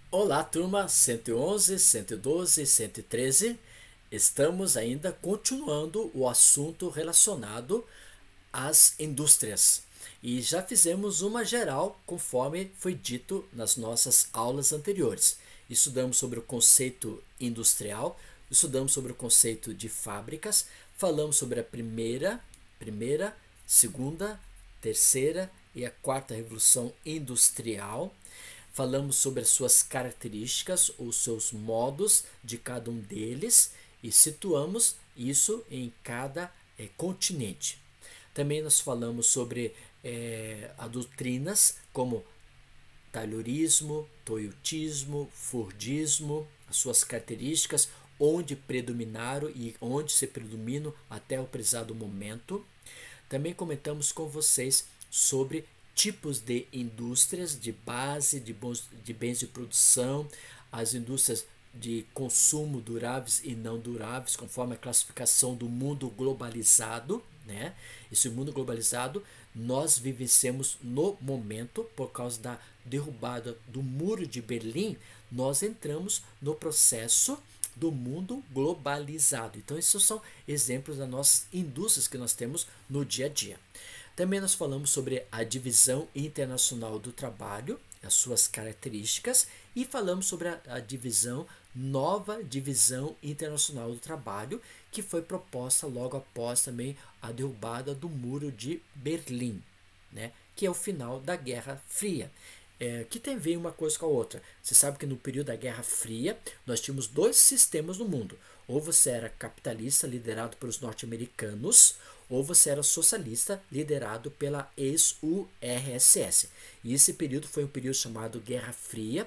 Olá, turma 111, 112, 113. Estamos ainda continuando o assunto relacionado às indústrias. E já fizemos uma geral, conforme foi dito nas nossas aulas anteriores. Estudamos sobre o conceito industrial, estudamos sobre o conceito de fábricas, falamos sobre a primeira, segunda, terceira e a quarta revolução industrial. Falamos sobre as suas características, os seus modos de cada um deles e situamos isso em cada continente. Também nós falamos sobre as doutrinas como Taylorismo, Toyotismo, Fordismo, as suas características, onde predominaram e onde se predominam até o prezado momento. Também comentamos com vocês sobre tipos de indústrias de base, de bens de produção, as indústrias de consumo duráveis e não duráveis, conforme a classificação do mundo globalizado, né? Esse mundo globalizado nós vivenciamos no momento por causa da derrubada do Muro de Berlim, nós entramos no processo do mundo globalizado. Então, esses são exemplos das nossas indústrias que nós temos no dia a dia. Também nós falamos sobre a divisão internacional do trabalho, as suas características, e falamos sobre a nova divisão internacional do trabalho, que foi proposta logo após também a derrubada do Muro de Berlim, né? Que é o final da Guerra Fria. Que tem a ver uma coisa com a outra. Você sabe que no período da Guerra Fria nós tínhamos dois sistemas no mundo. Ou você era capitalista, liderado pelos norte-americanos, ou você era socialista, liderado pela ex-URSS. E esse período foi um período chamado Guerra Fria,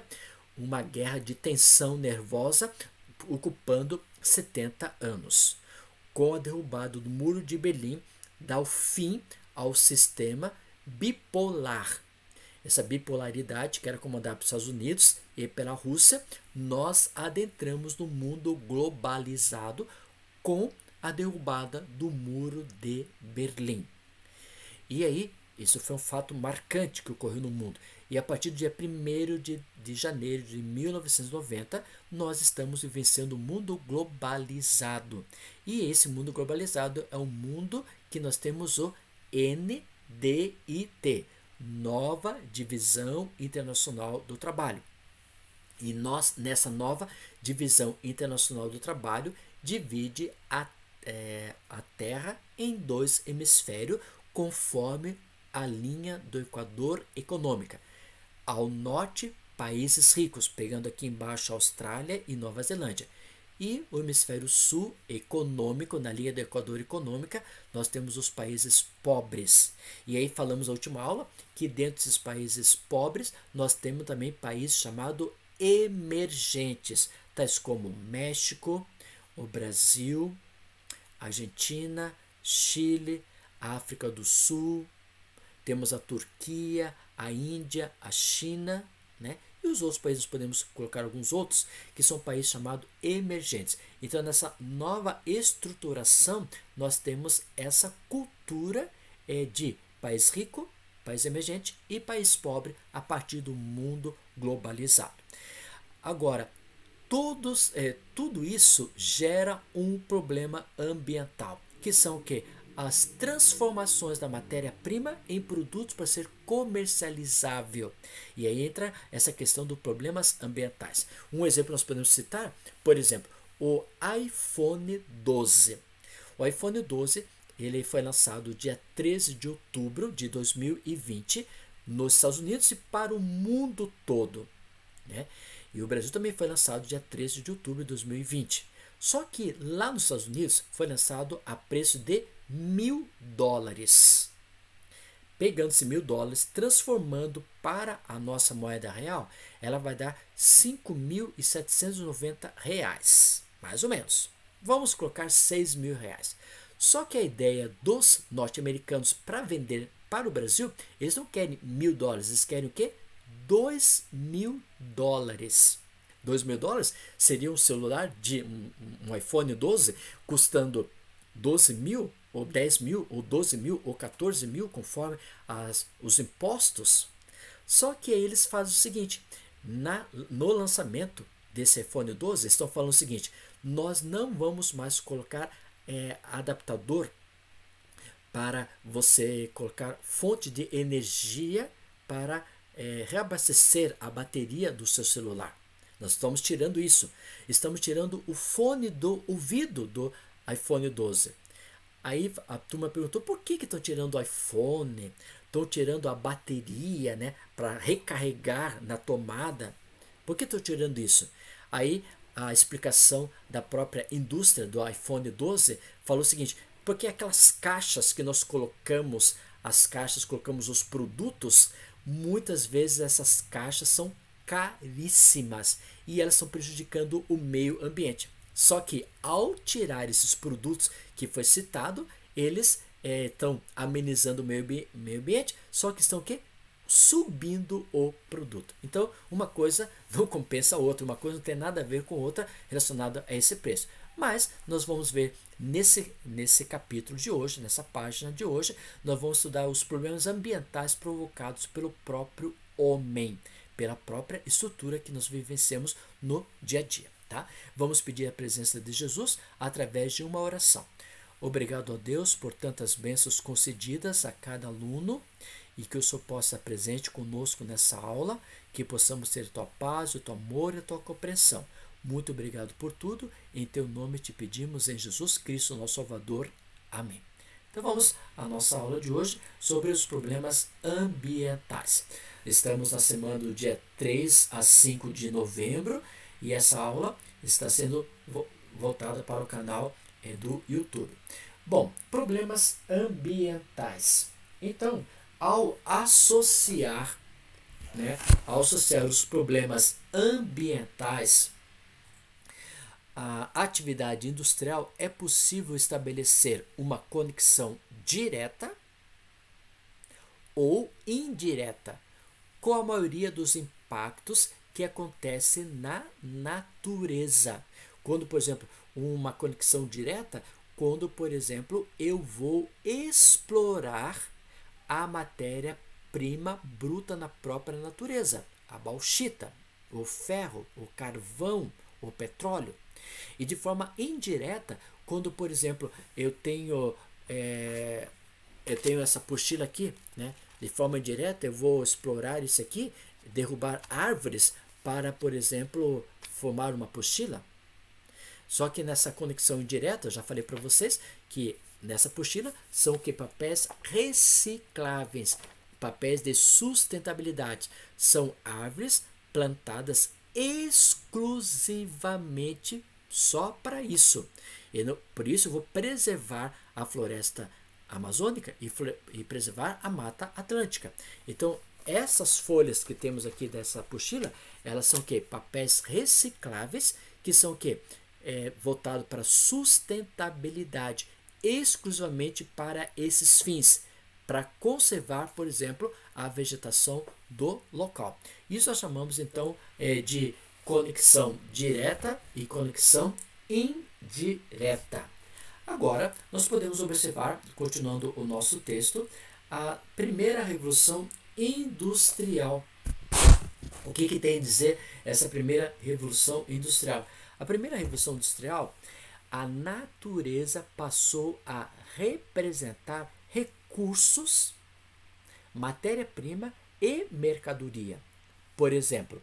uma guerra de tensão nervosa, ocupando 70 anos. Com a derrubada do Muro de Berlim, dá o fim ao sistema bipolar. Essa bipolaridade que era comandada pelos Estados Unidos e pela Rússia, nós adentramos no mundo globalizado com a derrubada do Muro de Berlim. E aí, isso foi um fato marcante que ocorreu no mundo. E a partir do dia 1º de janeiro de 1990, nós estamos vivenciando um mundo globalizado. E esse mundo globalizado é um mundo que nós temos o NDIT, Nova Divisão Internacional do Trabalho. E nós, nessa nova divisão internacional do trabalho, divide a Terra em dois hemisférios, conforme a linha do Equador econômica. Ao norte, países ricos, pegando aqui embaixo Austrália e Nova Zelândia. E o hemisfério sul econômico, na linha do Equador econômica, nós temos os países pobres. E aí falamos na última aula que dentro desses países pobres, nós temos também países chamados emergentes, tais como México, o Brasil, Argentina, Chile, África do Sul, temos a Turquia, a Índia, a China, né? E os outros países, podemos colocar alguns outros, que são países chamados emergentes. Então, nessa nova estruturação, nós temos essa cultura de país rico, país emergente e país pobre a partir do mundo globalizado. Agora, tudo isso gera um problema ambiental, que são o quê? As transformações da matéria-prima em produtos para ser comercializável. E aí entra essa questão dos problemas ambientais. Um exemplo nós podemos citar, por exemplo, o iPhone 12. O iPhone 12 ele foi lançado dia 13 de outubro de 2020 nos Estados Unidos e para o mundo todo, né? E o Brasil também foi lançado dia 13 de outubro de 2020. Só que lá nos Estados Unidos foi lançado a preço de $1.000. Pegando esses $1.000, transformando para a nossa moeda real, ela vai dar R$ 5.790, mais ou menos. Vamos colocar R$ 6.000. Só que a ideia dos norte-americanos para vender para o Brasil, eles não querem $1.000, eles querem o quê? $2.000. $2.000 seria um celular de um iPhone 12 custando 12 mil, ou 10 mil, ou 12 mil, ou 14 mil, conforme os impostos. Só que aí eles fazem o seguinte: no lançamento desse iPhone 12, estão falando o seguinte: nós não vamos mais colocar adaptador para você colocar fonte de energia para reabastecer a bateria do seu celular. Nós estamos tirando isso. Estamos tirando o fone do ouvido do iPhone 12. Aí a turma perguntou por que estão tirando o iPhone, estão tirando a bateria, né, para recarregar na tomada. Por que estão tirando isso? Aí a explicação da própria indústria do iPhone 12 falou o seguinte: porque aquelas caixas que nós colocamos, colocamos os produtos, muitas vezes essas caixas são caríssimas e elas estão prejudicando o meio ambiente. Só que ao tirar esses produtos que foi citado, eles estão amenizando o meio ambiente, só que estão o quê? Subindo o produto. Então, uma coisa não compensa a outra, uma coisa não tem nada a ver com outra relacionada a esse preço. Mas nós vamos ver nesse capítulo de hoje, nessa página de hoje, nós vamos estudar os problemas ambientais provocados pelo próprio homem, pela própria estrutura que nós vivenciamos no dia a dia. Tá? Vamos pedir a presença de Jesus através de uma oração. Obrigado a Deus por tantas bênçãos concedidas a cada aluno e que o Senhor possa estar presente conosco nessa aula, que possamos ter a tua paz, o teu amor e a tua compreensão. Muito obrigado por tudo. Em teu nome te pedimos, em Jesus Cristo, nosso Salvador. Amém. Então vamos à nossa aula de hoje sobre os problemas ambientais. Estamos na semana do dia 3 a 5 de novembro e essa aula está sendo voltada para o canal do YouTube. Bom, problemas ambientais. Então, ao associar os problemas ambientais à atividade industrial, é possível estabelecer uma conexão direta ou indireta com a maioria dos impactos que acontecem na natureza. Quando, por exemplo, uma conexão direta, quando, por exemplo, eu vou explorar a matéria-prima bruta na própria natureza, a bauxita, o ferro, o carvão, o petróleo. E de forma indireta, quando, por exemplo, eu tenho essa apostila aqui, né? De forma indireta, eu vou explorar isso aqui, derrubar árvores para, por exemplo, formar uma apostila. Só que nessa conexão indireta, eu já falei para vocês que nessa apostila são que papéis recicláveis, papéis de sustentabilidade. São árvores plantadas exclusivamente só para isso. Por isso eu vou preservar a floresta amazônica e preservar a Mata Atlântica. Então, essas folhas que temos aqui dessa apostila, elas são o quê? Papéis recicláveis, que são o quê? Voltado para sustentabilidade, exclusivamente para esses fins, para conservar, por exemplo, a vegetação do local. Isso nós chamamos então de conexão direta e conexão indireta. Agora, nós podemos observar, continuando o nosso texto, a primeira revolução industrial. O que tem a dizer essa primeira revolução industrial? A primeira revolução industrial, a natureza passou a representar recursos, matéria-prima e mercadoria. Por exemplo,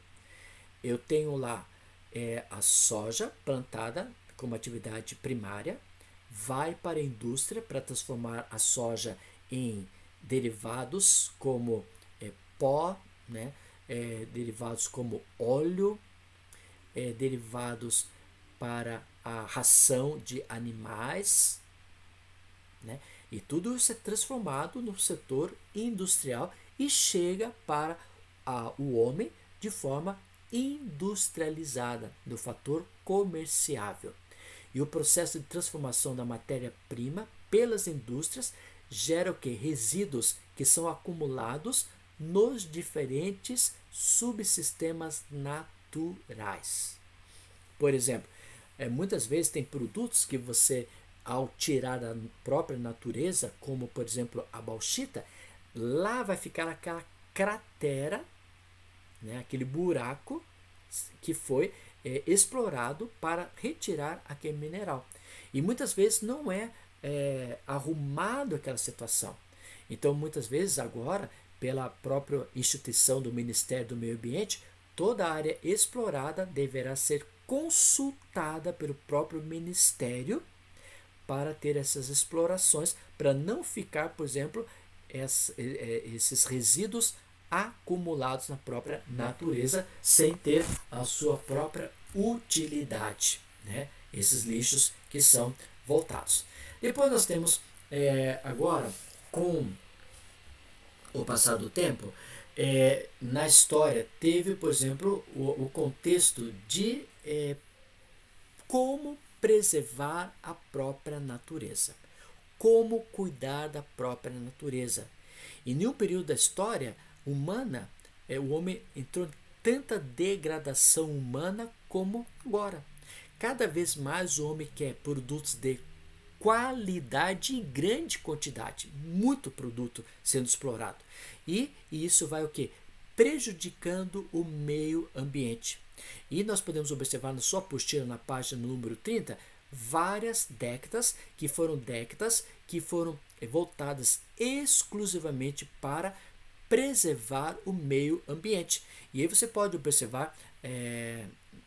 eu tenho lá a soja plantada como atividade primária, vai para a indústria para transformar a soja em derivados como pó, né? Derivados como óleo, derivados para a ração de animais, né? E tudo isso é transformado no setor industrial e chega para o homem de forma industrializada, no fator comerciável. E o processo de transformação da matéria-prima pelas indústrias gera o que? Resíduos que são acumulados nos diferentes subsistemas naturais. Por exemplo, muitas vezes tem produtos que você, ao tirar da própria natureza, como por exemplo a bauxita, lá vai ficar aquela cratera né? Aquele buraco que foi explorado para retirar aquele mineral. E muitas vezes não é arrumado aquela situação. Então, muitas vezes, agora, pela própria instituição do Ministério do Meio Ambiente, toda a área explorada deverá ser consultada pelo próprio Ministério para ter essas explorações, para não ficar, por exemplo, esses resíduos acumulados na própria natureza sem ter a sua própria utilidade, né? Esses lixos que são voltados. Depois nós temos agora, com o passar do tempo, na história teve, por exemplo, o contexto de como preservar a própria natureza, como cuidar da própria natureza. E em um período da história humana, o homem entrou em tanta degradação humana como agora. Cada vez mais o homem quer produtos de qualidade em grande quantidade, muito produto sendo explorado. E isso vai o quê? Prejudicando o meio ambiente. E nós podemos observar na sua apostila, na página número 30, várias décadas que foram voltadas exclusivamente para preservar o meio ambiente. E aí você pode observar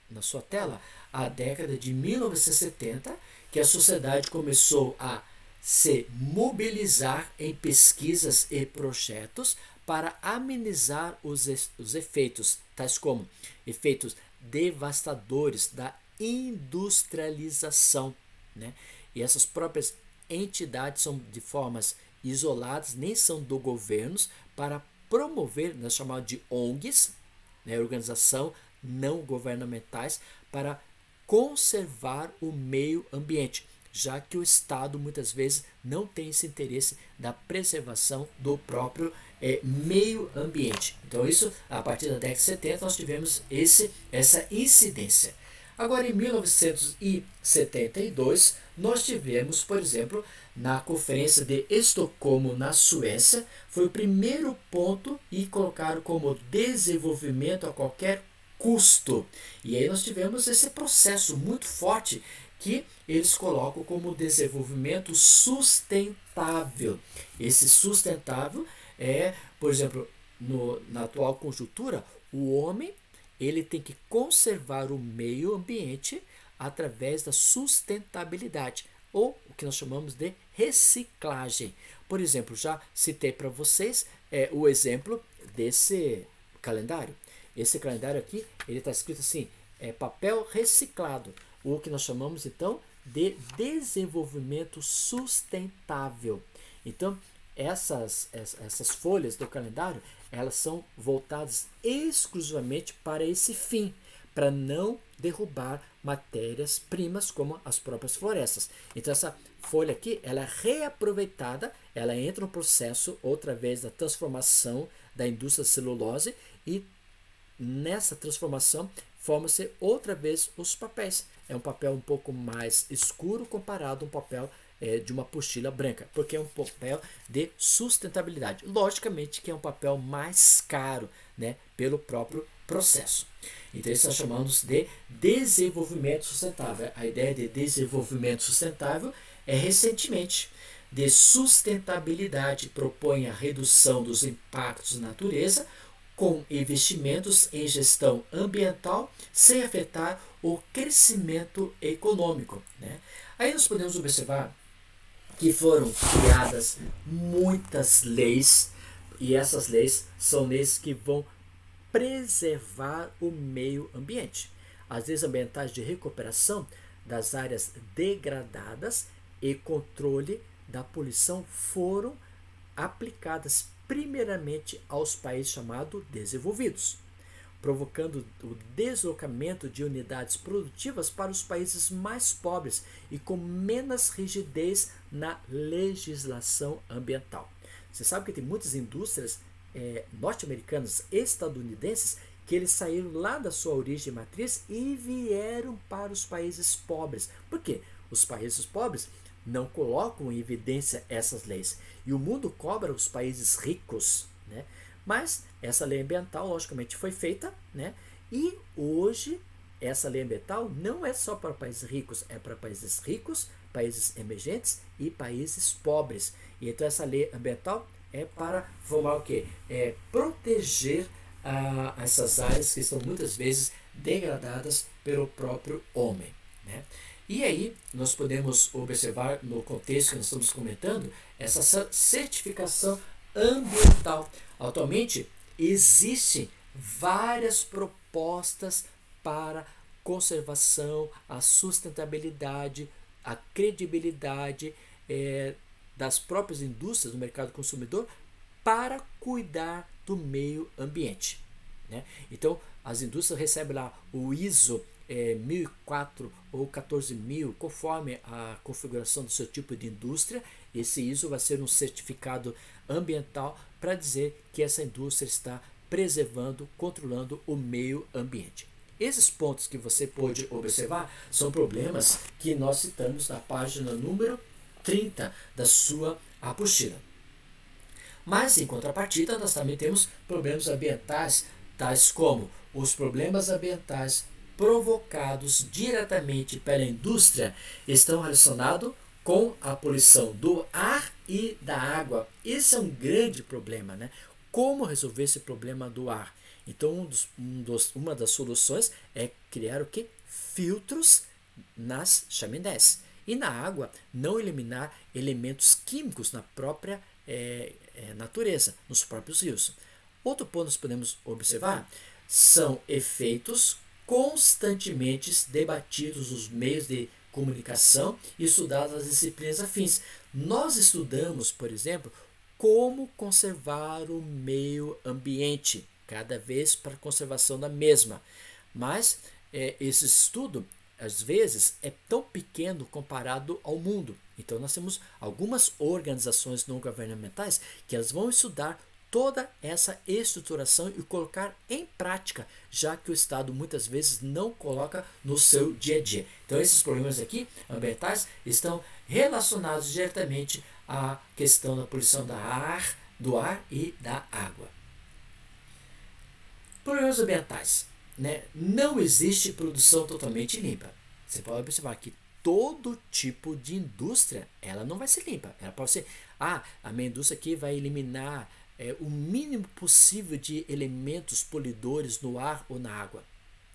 na sua tela a década de 1970, que a sociedade começou a se mobilizar em pesquisas e projetos para amenizar os efeitos, tais como efeitos devastadores da industrialização, né? E essas próprias entidades são de formas isoladas, nem são do governos, para promover, nós chamamos de ONGs, né, organização não governamentais, para conservar o meio ambiente, já que o Estado muitas vezes não tem esse interesse da preservação do próprio meio ambiente. Então isso, a partir da década de 70, nós tivemos essa incidência. Agora, em 1972, nós tivemos, por exemplo, na Conferência de Estocolmo, na Suécia, foi o primeiro ponto e colocaram como desenvolvimento a qualquer custo. E aí nós tivemos esse processo muito forte que eles colocam como desenvolvimento sustentável. Esse sustentável por exemplo, na atual conjuntura, o homem ele tem que conservar o meio ambiente através da sustentabilidade, ou o que nós chamamos de reciclagem. Por exemplo, já citei para vocês o exemplo desse calendário. Esse calendário aqui, ele está escrito assim, papel reciclado, o que nós chamamos então de desenvolvimento sustentável. Então, essas folhas do calendário, elas são voltadas exclusivamente para esse fim, para não derrubar matérias-primas como as próprias florestas. Então essa folha aqui, ela é reaproveitada, ela entra no processo outra vez da transformação da indústria da celulose e nessa transformação forma-se outra vez os papéis. É um papel um pouco mais escuro comparado a um papel de uma apostila branca, porque é um papel de sustentabilidade. Logicamente que é um papel mais caro, né, pelo próprio processo. Então isso nós chamamos de desenvolvimento sustentável. A ideia de desenvolvimento sustentável é recentemente. De sustentabilidade propõe a redução dos impactos na natureza com investimentos em gestão ambiental sem afetar o crescimento econômico, né? Aí nós podemos observar que foram criadas muitas leis e essas leis são leis que vão preservar o meio ambiente. As leis ambientais de recuperação das áreas degradadas e controle da poluição foram aplicadas primeiramente aos países chamados desenvolvidos, provocando o deslocamento de unidades produtivas para os países mais pobres e com menos rigidez na legislação ambiental. Você sabe que tem muitas indústrias norte-americanas, estadunidenses, que eles saíram lá da sua origem matriz e vieram para os países pobres. Por quê? Os países pobres não colocam em evidência essas leis. E o mundo cobra os países ricos, né, Mas essa lei ambiental, logicamente, foi feita, né? E hoje essa lei ambiental não é só para países ricos, é para países ricos, países emergentes e países pobres. E então essa lei ambiental é para formar o quê? É proteger essas áreas que estão muitas vezes degradadas pelo próprio homem, né? E aí nós podemos observar no contexto que nós estamos comentando essa certificação ambiental. Atualmente existem várias propostas para conservação, a sustentabilidade, a credibilidade das próprias indústrias do mercado consumidor para cuidar do meio ambiente, né? Então, as indústrias recebem lá o ISO 1004 ou 14000, conforme a configuração do seu tipo de indústria. Esse ISO vai ser um certificado ambiental para dizer que essa indústria está preservando, controlando o meio ambiente. Esses pontos que você pôde observar são problemas que nós citamos na página número 30 da sua apostila. Mas, em contrapartida, nós também temos problemas ambientais, tais como os problemas ambientais provocados diretamente pela indústria estão relacionados com a poluição do ar e da água. Esse é um grande problema, né? Como resolver esse problema do ar? Então, uma das soluções é criar o quê? Filtros nas chaminés. E na água, não eliminar elementos químicos na própria natureza, nos próprios rios. Outro ponto que nós podemos observar são efeitos constantemente debatidos nos meios de comunicação e estudados nas disciplinas afins. Nós estudamos, por exemplo, como conservar o meio ambiente, cada vez para a conservação da mesma. Mas esse estudo, às vezes, é tão pequeno comparado ao mundo. Então, nós temos algumas organizações não governamentais que elas vão estudar toda essa estruturação e colocar em prática, já que o Estado muitas vezes não coloca no seu dia a dia. Então, esses problemas aqui ambientais estão relacionados diretamente à questão da poluição do ar e da água. Problemas ambientais, né? Não existe produção totalmente limpa. Você pode observar que todo tipo de indústria ela não vai ser limpa. Ela pode ser, a minha indústria aqui vai eliminar o mínimo possível de elementos poluidores no ar ou na água,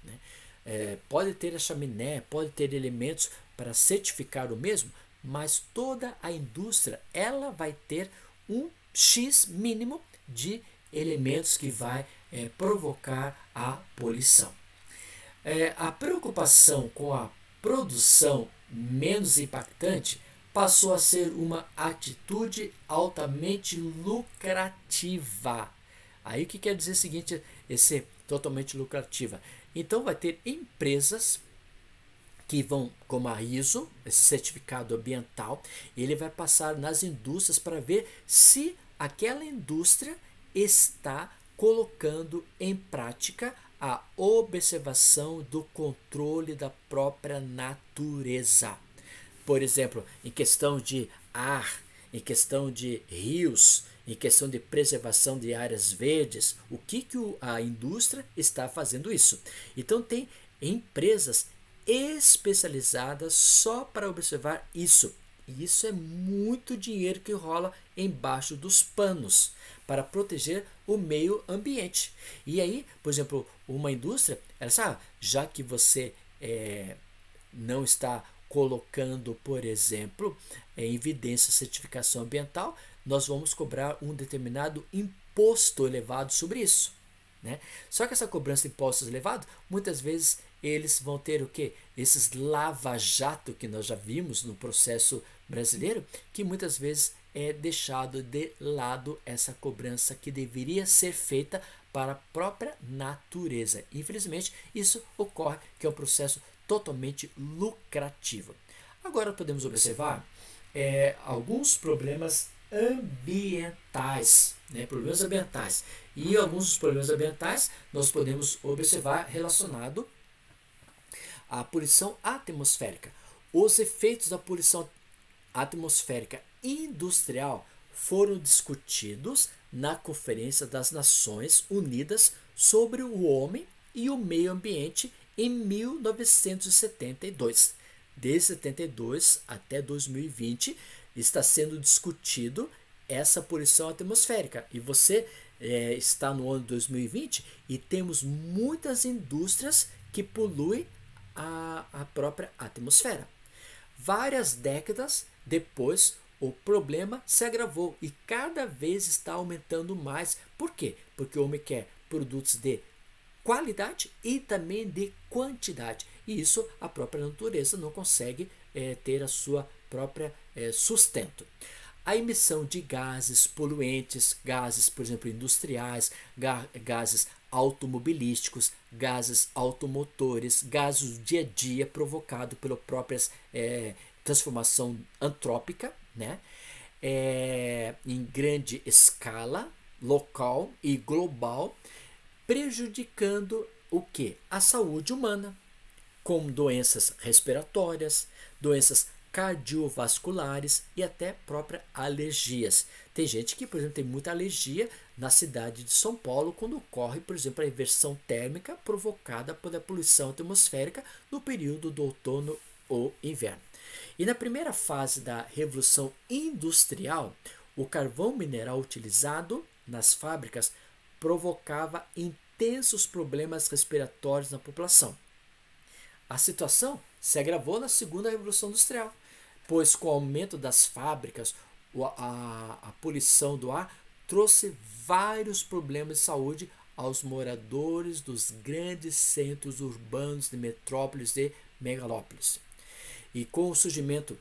né? Pode ter a chaminé, pode ter elementos para certificar o mesmo, mas toda a indústria ela vai ter um X mínimo de elementos que vai provocar a poluição. A preocupação com a produção menos impactante passou a ser uma atitude altamente lucrativa. Aí o que quer dizer o seguinte, esse totalmente lucrativa? Então vai ter empresas que vão, como a ISO, esse certificado ambiental, ele vai passar nas indústrias para ver se aquela indústria está colocando em prática a observação do controle da própria natureza. Por exemplo, em questão de ar, em questão de rios, em questão de preservação de áreas verdes, o que a indústria está fazendo isso? Então tem empresas especializadas só para observar isso. E isso é muito dinheiro que rola embaixo dos panos para proteger o meio ambiente. E aí, por exemplo, uma indústria, ela sabe, já que você não está colocando, por exemplo, em evidência a certificação ambiental, nós vamos cobrar um determinado imposto elevado sobre isso, né? Só que essa cobrança de impostos elevado, muitas vezes eles vão ter o quê? Esses lava-jato que nós já vimos no processo brasileiro, que muitas vezes é deixado de lado essa cobrança que deveria ser feita para a própria natureza. Infelizmente, isso ocorre, que é um processo totalmente lucrativo. Agora podemos observar alguns problemas ambientais, né? Problemas ambientais. E alguns dos problemas ambientais nós podemos observar relacionado à poluição atmosférica. Os efeitos da poluição atmosférica industrial foram discutidos na Conferência das Nações Unidas sobre o Homem e o Meio Ambiente em 1972. Desde 72 até 2020 está sendo discutido essa poluição atmosférica. E você está no ano 2020 e temos muitas indústrias que poluem a própria atmosfera. Várias décadas depois, o problema se agravou e cada vez está aumentando mais. Por quê? Porque o homem quer produtos de qualidade e também de quantidade. E isso a própria natureza não consegue ter a sua própria sustento. A emissão de gases poluentes, gases, por exemplo, industriais, gases automobilísticos, gases automotores, gases do dia a dia provocado pela própria transformação antrópica, né? Em grande escala, local e global, prejudicando o que? A saúde humana, com doenças respiratórias, doenças cardiovasculares e até próprias alergias. Tem gente que, por exemplo, tem muita alergia na cidade de São Paulo quando ocorre, por exemplo, a inversão térmica provocada pela poluição atmosférica no período do outono ou inverno. E na primeira fase da Revolução Industrial, o carvão mineral utilizado nas fábricas provocava intensos problemas respiratórios na população. A situação se agravou na segunda Revolução Industrial, pois com o aumento das fábricas, a poluição do ar trouxe vários problemas de saúde aos moradores dos grandes centros urbanos de metrópoles e megalópolis. E com o surgimento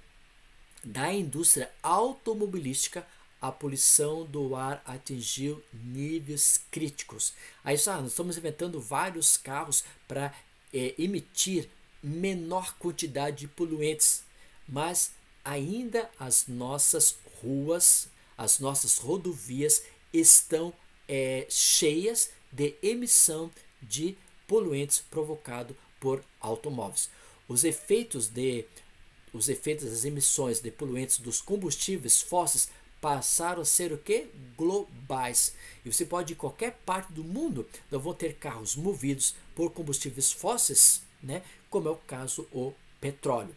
da indústria automobilística, a poluição do ar atingiu níveis críticos. Aí nós estamos inventando vários carros para emitir menor quantidade de poluentes, mas ainda as nossas ruas, as nossas rodovias estão cheias de emissão de poluentes provocados por automóveis. Os efeitos das emissões de poluentes dos combustíveis fósseis passaram a ser o que? Globais. E você pode ir em qualquer parte do mundo, não vão ter carros movidos por combustíveis fósseis, né? Como é o caso o petróleo.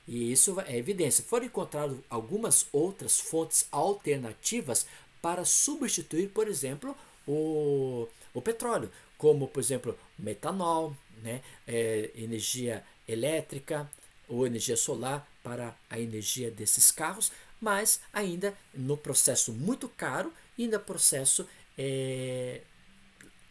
E isso é evidência. Foram encontradas algumas outras fontes alternativas para substituir, por exemplo, o petróleo, como, por exemplo, metanol, né? Energia elétrica ou energia solar para a energia desses carros, mas ainda no processo muito caro e no processo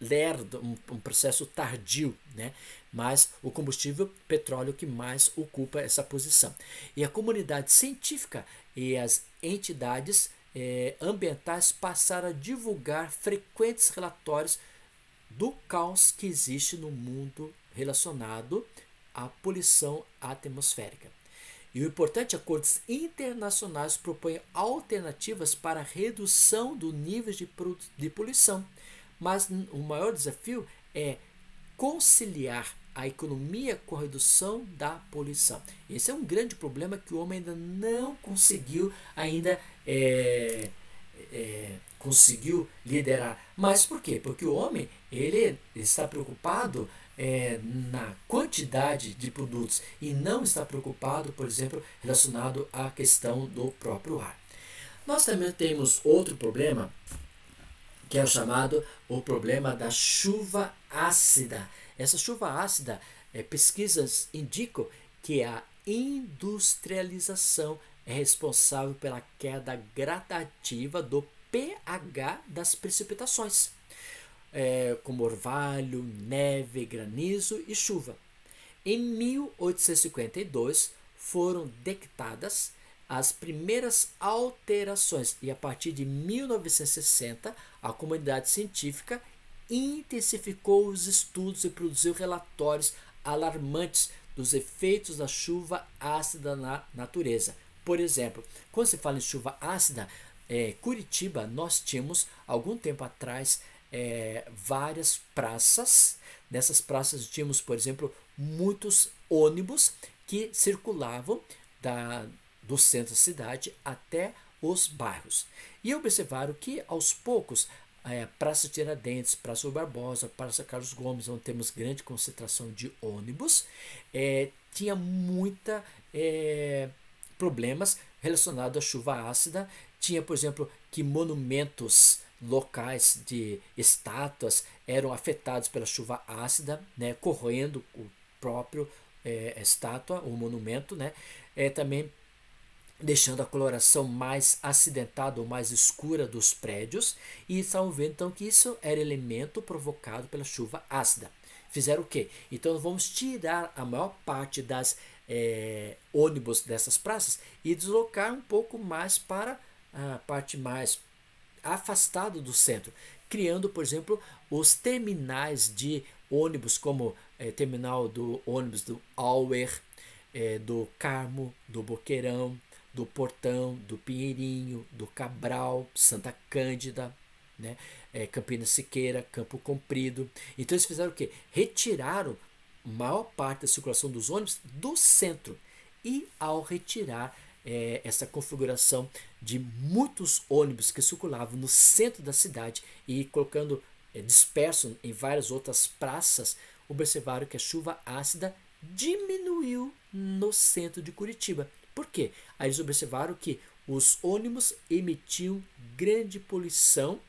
lerdo, um processo tardio, né? Mas o combustível petróleo que mais ocupa essa posição. E a comunidade científica e as entidades ambientais passaram a divulgar frequentes relatórios do caos que existe no mundo relacionado à poluição atmosférica. E o importante, acordos internacionais propõem alternativas para a redução do nível de poluição. Mas o maior desafio é conciliar a economia com a redução da poluição. Esse é um grande problema que o homem ainda não conseguiu conseguiu liderar. Mas por quê? Porque o homem ele está preocupado na quantidade de produtos e não está preocupado, por exemplo, relacionado à questão do próprio ar. Nós também temos outro problema, que é o problema da chuva ácida. Essa chuva ácida, pesquisas indicam que a industrialização é responsável pela queda gradativa do pH das precipitações, como orvalho, neve, granizo e chuva. Em 1852 foram detectadas as primeiras alterações e a partir de 1960 a comunidade científica intensificou os estudos e produziu relatórios alarmantes dos efeitos da chuva ácida na natureza. Por exemplo, quando se fala em chuva ácida, Curitiba, nós tínhamos algum tempo atrás várias praças. Nessas praças tínhamos, por exemplo, muitos ônibus que circulavam do centro da cidade até os bairros. E observaram que aos poucos Praça Tiradentes, Praça Rui Barbosa, Praça Carlos Gomes, onde temos grande concentração de ônibus, tinha muita problemas relacionados à chuva ácida. Tinha, por exemplo, que monumentos locais de estátuas eram afetados pela chuva ácida, né, corroendo o próprio estátua, o monumento, né, também deixando a coloração mais acidentada ou mais escura dos prédios, e estavam vendo então que isso era elemento provocado pela chuva ácida. Fizeram o quê? Então vamos tirar a maior parte das ônibus dessas praças e deslocar um pouco mais para a parte mais afastada do centro, criando, por exemplo, os terminais de ônibus, como terminal do ônibus do Auer, do Carmo, do Boqueirão, do Portão, do Pinheirinho, do Cabral, Santa Cândida, né? Campina Siqueira, Campo Comprido. Então eles fizeram o quê? Retiraram a maior parte da circulação dos ônibus do centro. E ao retirar essa configuração de muitos ônibus que circulavam no centro da cidade e colocando disperso em várias outras praças, observaram que a chuva ácida diminuiu no centro de Curitiba. Por quê? Aí eles observaram que os ônibus emitiam grande poluição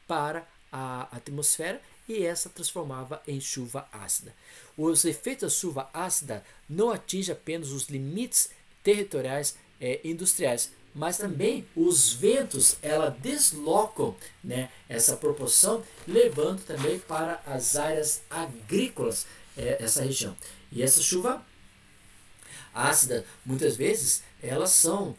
para a atmosfera e essa transformava em chuva ácida. Os efeitos da chuva ácida não atingem apenas os limites territoriais industriais, mas também os ventos ela deslocam, né, essa proporção, levando também para as áreas agrícolas essa região. E essa chuva ácida, muitas vezes, elas são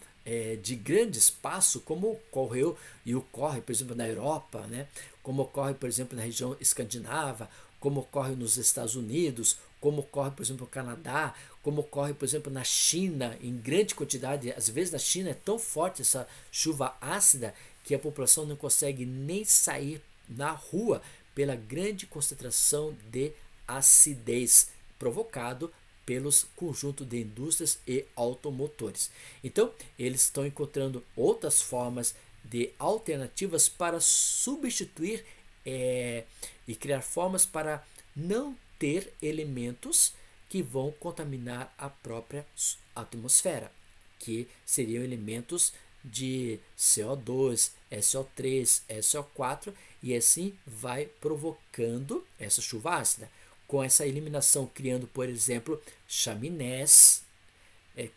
de grande espaço, como ocorreu e ocorre, por exemplo, na Europa, né? Como ocorre, por exemplo, na região escandinava, como ocorre nos Estados Unidos, como ocorre, por exemplo, no Canadá, como ocorre, por exemplo, na China, em grande quantidade. Às vezes na China é tão forte essa chuva ácida que a população não consegue nem sair na rua pela grande concentração de acidez provocado pelos conjuntos de indústrias e automotores. Então, eles estão encontrando outras formas de alternativas para substituir e criar formas para não ter elementos que vão contaminar a própria atmosfera, que seriam elementos de CO2, SO3, SO4, e assim vai provocando essa chuva ácida. Com essa eliminação, criando, por exemplo, chaminés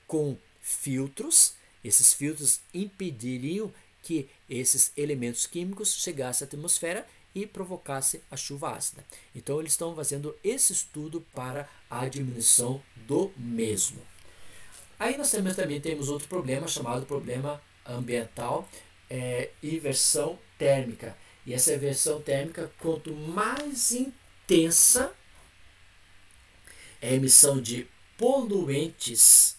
com filtros. Esses filtros impediriam que esses elementos químicos chegassem à atmosfera e provocassem a chuva ácida. Então, eles estão fazendo esse estudo para a diminuição do mesmo. Aí nós também temos outro problema, chamado problema ambiental, inversão térmica. E essa inversão térmica, quanto mais intensa a emissão de poluentes,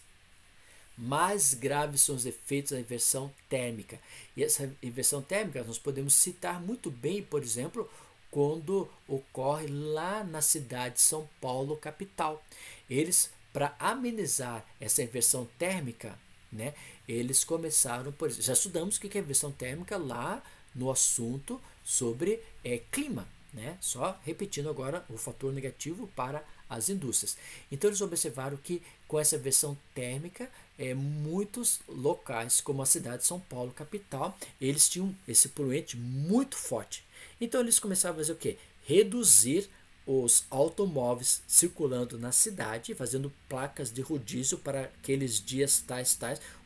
mais graves são os efeitos da inversão térmica. E essa inversão térmica nós podemos citar muito bem, por exemplo, quando ocorre lá na cidade de São Paulo, capital. Eles, para amenizar essa inversão térmica, né, eles começaram, por exemplo, já estudamos o que é inversão térmica lá no assunto sobre clima, né? Só repetindo agora o fator negativo para as indústrias. Então eles observaram que com essa inversão térmica, muitos locais, como a cidade de São Paulo, capital, eles tinham esse poluente muito forte. Então eles começaram a fazer o quê? Reduzir os automóveis circulando na cidade, fazendo placas de rodízio para aqueles dias tais,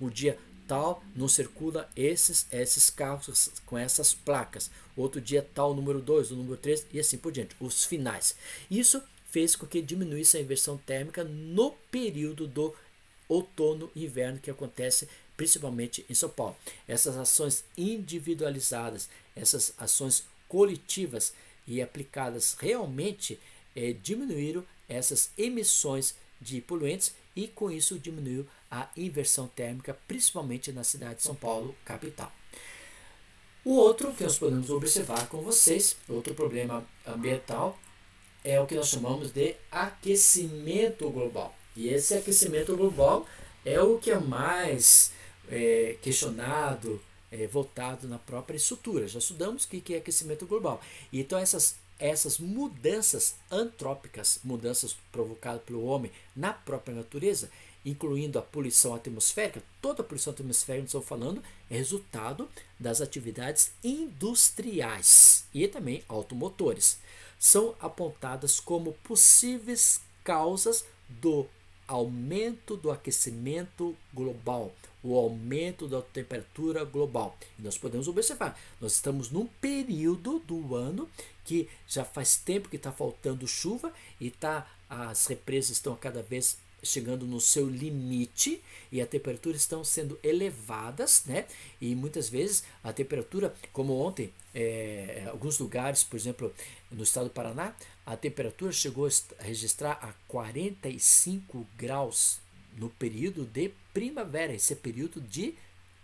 o dia tal não circula esses carros com essas placas, outro dia tal, número 2, o número 3 e assim por diante, os finais. Isso fez com que diminuísse a inversão térmica no período do outono e inverno, que acontece principalmente em São Paulo. Essas ações individualizadas, essas ações coletivas e aplicadas realmente diminuíram essas emissões de poluentes e com isso diminuiu a inversão térmica, principalmente na cidade de São Paulo, capital. O outro que nós podemos observar com vocês, outro problema ambiental, é o que nós chamamos de aquecimento global. E esse aquecimento global é o que é mais questionado, voltado na própria estrutura. Já estudamos o que é aquecimento global. Então essas mudanças antrópicas, mudanças provocadas pelo homem na própria natureza, incluindo a poluição atmosférica, toda a poluição atmosférica que nós estamos falando é resultado das atividades industriais e também automotores. São apontadas como possíveis causas do aumento do aquecimento global, o aumento da temperatura global. E nós podemos observar, nós estamos num período do ano que já faz tempo que está faltando chuva e as represas estão cada vez chegando no seu limite e a temperatura estão sendo elevadas, né? E muitas vezes a temperatura, como ontem, alguns lugares, por exemplo, no estado do Paraná, a temperatura chegou a registrar a 45 graus no período de primavera. Esse é período de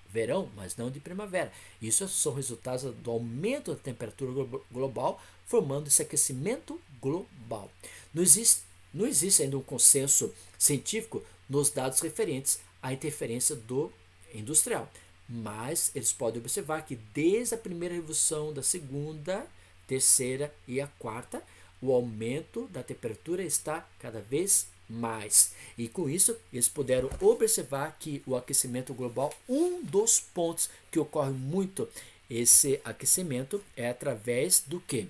verão, mas não de primavera. Isso são resultados do aumento da temperatura global, formando esse aquecimento global. Não existe ainda um consenso científico nos dados referentes à interferência do industrial, mas eles podem observar que desde a primeira revolução, da segunda, terceira e a quarta, o aumento da temperatura está cada vez mais. E com isso, eles puderam observar que o aquecimento global, um dos pontos que ocorre muito esse aquecimento é através do quê?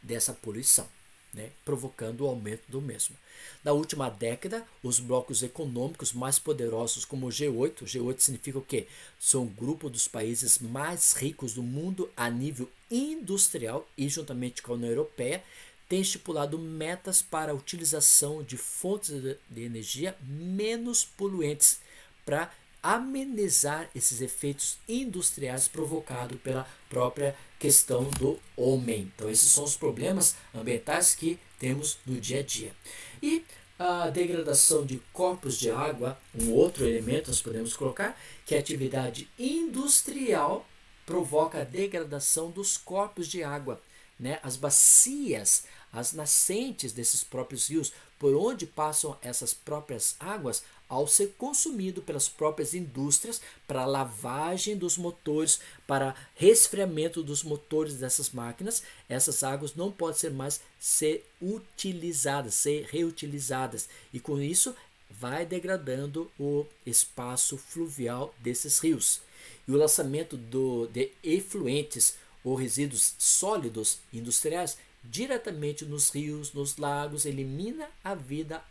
Dessa poluição, né? Provocando o aumento do mesmo. Na última década, os blocos econômicos mais poderosos como o G8 significa o quê? São um grupo dos países mais ricos do mundo a nível industrial e juntamente com a União Europeia, tem estipulado metas para a utilização de fontes de energia menos poluentes para amenizar esses efeitos industriais provocados pela própria questão do homem. Então, esses são os problemas ambientais que temos no dia a dia. E a degradação de corpos de água, um outro elemento nós podemos colocar, que a atividade industrial provoca a degradação dos corpos de água, né? As bacias, as nascentes desses próprios rios, por onde passam essas próprias águas, ao ser consumido pelas próprias indústrias para lavagem dos motores, para resfriamento dos motores dessas máquinas, essas águas não podem ser mais ser utilizadas, ser reutilizadas, e com isso vai degradando o espaço fluvial desses rios. E o lançamento de efluentes ou resíduos sólidos industriais diretamente nos rios, nos lagos, elimina a vida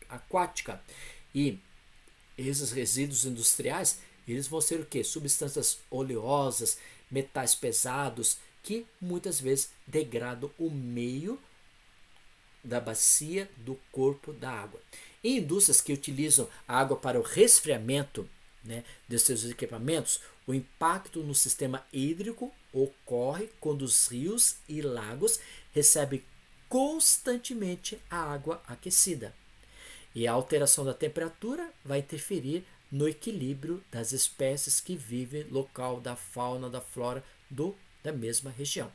aquática. E esses resíduos industriais, eles vão ser o quê? Substâncias oleosas, metais pesados, que muitas vezes degradam o meio da bacia do corpo da água. Em indústrias que utilizam a água para o resfriamento, né, desses equipamentos, o impacto no sistema hídrico ocorre quando os rios e lagos recebem constantemente a água aquecida. E a alteração da temperatura vai interferir no equilíbrio das espécies que vivem local da fauna, da flora da mesma região.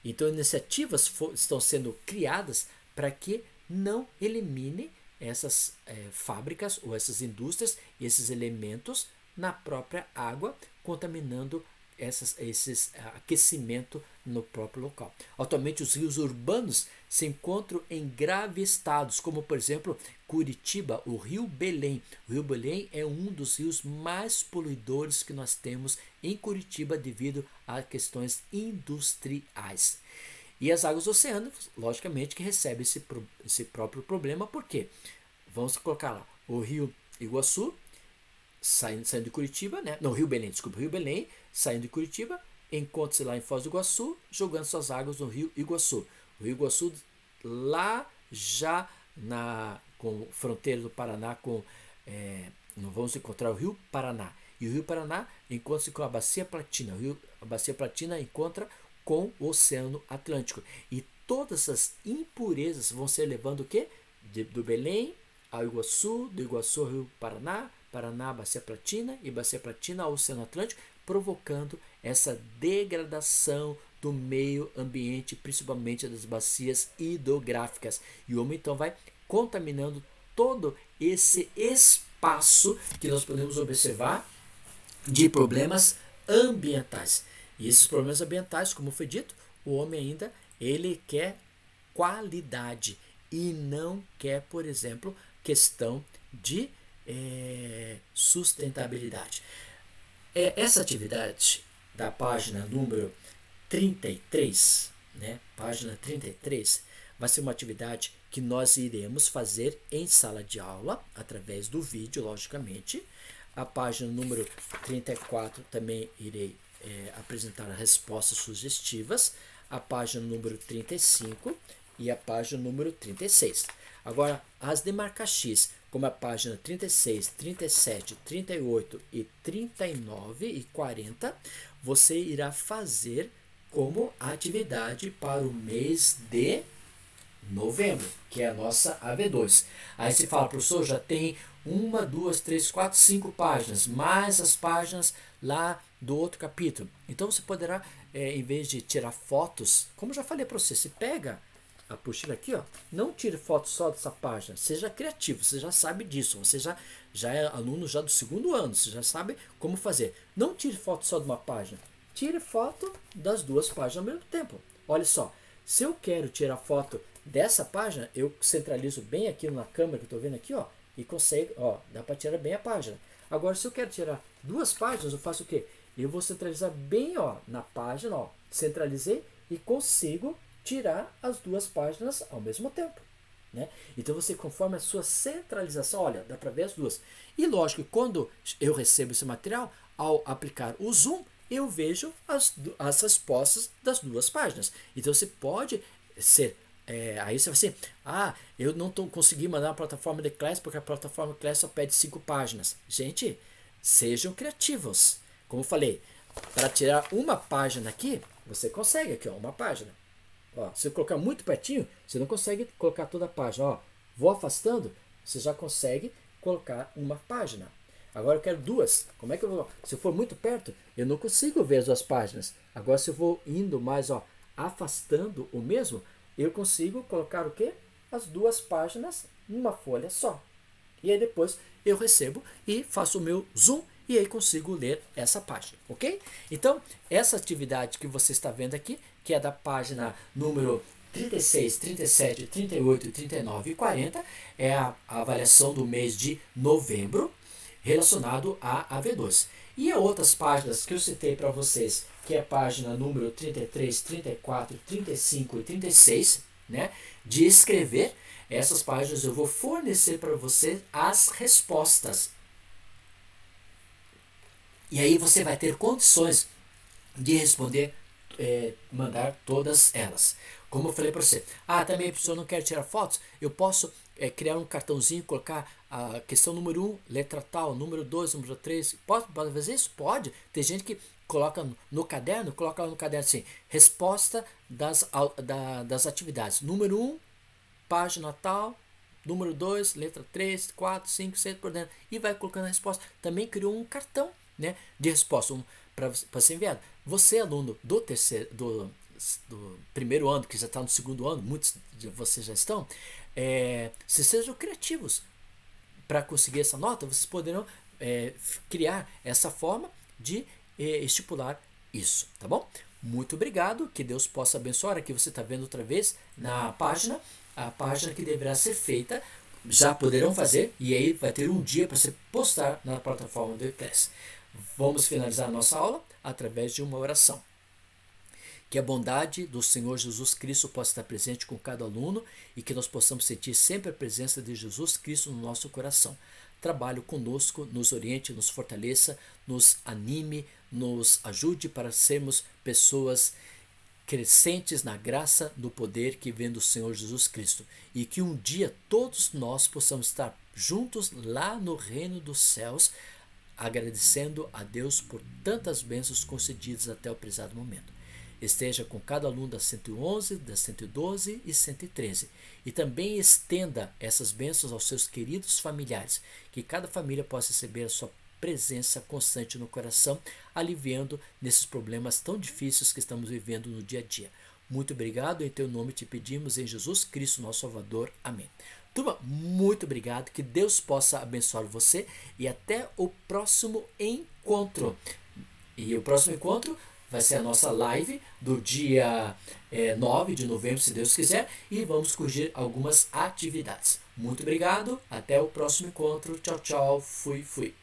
Então, iniciativas estão sendo criadas para que não eliminem essas fábricas ou essas indústrias, esses elementos na própria água, contaminando esse aquecimento no próprio local. Atualmente, os rios urbanos se encontram em graves estados, como, por exemplo, Curitiba, o Rio Belém. O Rio Belém é um dos rios mais poluidores que nós temos em Curitiba devido a questões industriais. E as águas oceânicas, logicamente, que recebem esse próprio problema, por quê? Vamos colocar lá, o Rio Iguaçu, saindo de Curitiba, né? Não, Rio Belém, desculpa, Rio Belém, saindo de Curitiba, encontra-se lá em Foz do Iguaçu, jogando suas águas no Rio Iguaçu. O Rio Iguaçu, lá já com fronteira do Paraná, nós vamos encontrar o Rio Paraná. E o Rio Paraná encontra-se com a Bacia Platina. A Bacia Platina encontra com o Oceano Atlântico. E todas essas impurezas vão ser levando o quê? Do Belém ao Iguaçu, do Iguaçu ao Rio Paraná, Paraná, Bacia Platina e Bacia Platina ao Oceano Atlântico, provocando essa degradação do meio ambiente, principalmente das bacias hidrográficas. E o homem então vai contaminando todo esse espaço que nós podemos observar de problemas ambientais. E esses problemas ambientais, como foi dito, o homem ainda ele quer qualidade e não quer, por exemplo, questão de sustentabilidade. Essa atividade da página número 33, né? Página 33, vai ser uma atividade que nós iremos fazer em sala de aula, através do vídeo, logicamente. A página número 34 também irei apresentar respostas sugestivas. A página número 35 e a página número 36. Agora, as demais X, como a página 36, 37, 38 e 39 e 40, você irá fazer como atividade para o mês de novembro, que é a nossa AV2. Aí você fala, professor, já tem 1, 2, 3, 4, 5 páginas, mais as páginas lá do outro capítulo. Então você poderá, em vez de tirar fotos, como eu já falei para você, pega a apostila aqui, ó, não tire foto só dessa página, seja criativo, você já sabe disso, você já é aluno já do segundo ano, você já sabe como fazer. Não tire foto só de uma página, tire foto das duas páginas ao mesmo tempo. Olha só, se eu quero tirar foto dessa página, eu centralizo bem aqui na câmera que eu estou vendo aqui, ó, e consigo, ó, dá para tirar bem a página. Agora, se eu quero tirar duas páginas, eu faço o quê? Eu vou centralizar bem, ó, na página, ó, centralizei e consigo tirar as duas páginas ao mesmo tempo, né? Então você, conforme a sua centralização, olha, dá para ver as duas. E lógico, quando eu recebo esse material, ao aplicar o zoom, eu vejo as respostas das duas páginas. Então você pode ser aí você vai assim, eu não consegui mandar a plataforma de Class porque a plataforma Class só pede 5 páginas. Gente, sejam criativos. Como eu falei, para tirar uma página aqui, você consegue aqui, ó, uma página. Ó, se eu colocar muito pertinho, você não consegue colocar toda a página. Ó, vou afastando, você já consegue colocar uma página. Agora eu quero duas. Como é que eu vou? Se eu for muito perto, eu não consigo ver as duas páginas. Agora se eu vou indo mais, ó, afastando o mesmo, eu consigo colocar o quê? As duas páginas numa folha só. E aí depois eu recebo e faço o meu zoom e aí consigo ler essa página, ok? Então, essa atividade que você está vendo aqui, que é da página número 36, 37, 38, 39 e 40, é a avaliação do mês de novembro relacionado à AV2. E a outras páginas que eu citei para vocês, que é a página número 33, 34, 35 e 36, né, de escrever, essas páginas eu vou fornecer para você as respostas. E aí você vai ter condições de responder, mandar todas elas. Como eu falei para você, também a pessoa não quer tirar fotos, eu posso criar um cartãozinho, colocar a questão número 1, letra tal, número 2, número 3. Pode fazer isso? Pode. Tem gente que coloca no caderno, coloca lá no caderno assim, resposta das atividades. Número 1, página tal, número 2, letra 3, 4, 5, 6, por dentro, e vai colocando a resposta. Também criou um cartão, né, de resposta para ser enviado. Você, aluno do terceiro, do primeiro ano, que já está no segundo ano, muitos de vocês já estão, se sejam criativos para conseguir essa nota, vocês poderão criar essa forma de estipular isso, tá bom? Muito obrigado, que Deus possa abençoar. Aqui você está vendo outra vez na página, a página que deverá ser feita, já poderão fazer, e aí vai ter um dia para você postar na plataforma do eClass. Vamos finalizar a nossa aula através de uma oração. Que a bondade do Senhor Jesus Cristo possa estar presente com cada aluno e que nós possamos sentir sempre a presença de Jesus Cristo no nosso coração. Trabalhe conosco, nos oriente, nos fortaleça, nos anime, nos ajude para sermos pessoas crescentes na graça, no poder que vem do Senhor Jesus Cristo. E que um dia todos nós possamos estar juntos lá no reino dos céus, agradecendo a Deus por tantas bênçãos concedidas até o prezado momento. Esteja com cada aluno da 111, da 112 e 113. E também estenda essas bênçãos aos seus queridos familiares, que cada família possa receber a sua presença constante no coração, aliviando nesses problemas tão difíceis que estamos vivendo no dia a dia. Muito obrigado, em teu nome te pedimos, em Jesus Cristo, nosso Salvador. Amém. Turma, muito obrigado, que Deus possa abençoar você e até o próximo encontro. E o próximo encontro vai ser a nossa live do dia 9 de novembro, se Deus quiser, e vamos curtir algumas atividades. Muito obrigado, até o próximo encontro. Tchau, tchau, fui, fui.